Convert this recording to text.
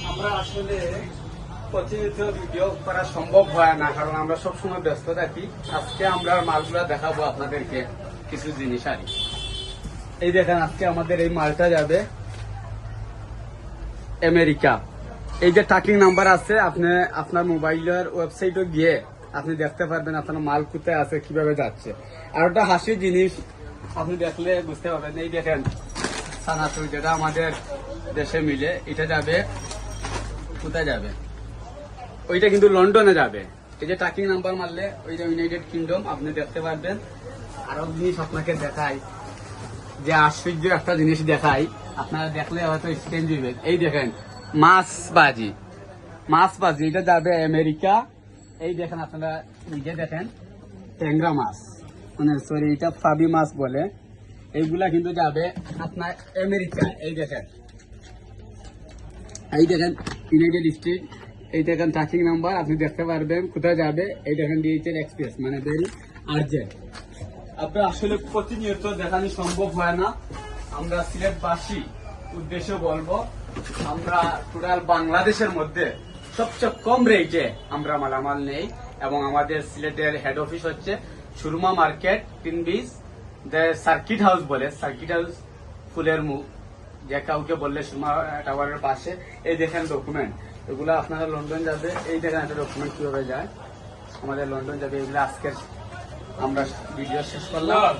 আমরা আসলে প্রতিনিয়ত ভিডিও করা সম্ভব হয় না, কারণ আমরা সবসময় ব্যস্ত থাকি। আজকে আমরা মালগুলা দেখাবো আপনাদেরকে কিছু জিনিস। আর এই দেখেন, আজকে আমাদের এই মালটা যাবে আমেরিকা। এই যে ট্র্যাকিং নাম্বার আছে, আপনি আপনার মোবাইলের ওয়েবসাইটে গিয়ে আপনি দেখতে পারবেন আপনার মাল কোথায় আছে, কিভাবে যাচ্ছে। আর ওটা হাসির জিনিস, আপনি দেখলে বুঝতে পারবেন। এই দেখেন সানাতুর, যেটা আমাদের দেশে মিলে, এটা যাবে কোথায় যাবে? ওইটা কিন্তু লন্ডনে যাবে। এই যে ট্র্যাকিং নাম্বার মারলে ওইটা ইউনাইটেড কিংডম, আপনি দেখতে পারবেন। আরো জিনিস আপনাকে দেখাই, যে আশ্চর্য একটা জিনিস দেখাই, আপনারা দেখলে হয়তো স্টেঞ্জ হইবেন। এই দেখেন মাছবাজি, এটা যাবে আমেরিকা। এই দেখেন, আপনারা নিজে দেখেন ট্যাংরা মাছ, মানে সরি, এটা ফাবি মাছ বলে। এইগুলা কিন্তু যাবে আপনার আমেরিকা। এই দেখেন ইউনাইটেড স্টেট। এই দেখেন ট্র্যাকিং নাম্বার, আপনি দেখতে পারবেন কোথায় যাবে। এই দেখেন ডিএইচএল এক্সপ্রেস, মানে ভেরি আর্জেন্ট। আপনার আসলে প্রতিনিয়ত দেখানো সম্ভব হয় না। আমরা সিলেটবাসী উদ্দেশ্যে বলবো, আমরা টোটাল বাংলাদেশের মধ্যে সবচেয়ে কম রেটে আমরা মালামাল নেই। এবং আমাদের সিলেটের হেড অফিস হচ্ছে সুরমা মার্কেট, টিনবিজ, সার্কিট হাউস বলে, সার্কিট হাউস ফুলের মুখ, যে কাউকে বললে সুরমা টাওয়ারের পাশে। এই দেখেন ডকুমেন্ট, এগুলো আপনারা লন্ডন যাবে। এই দেখেন একটা ডকুমেন্ট কিভাবে যায়, আমাদের লন্ডন যাবে। এগুলো আজকের আমরা ভিডিও শেষ করলাম।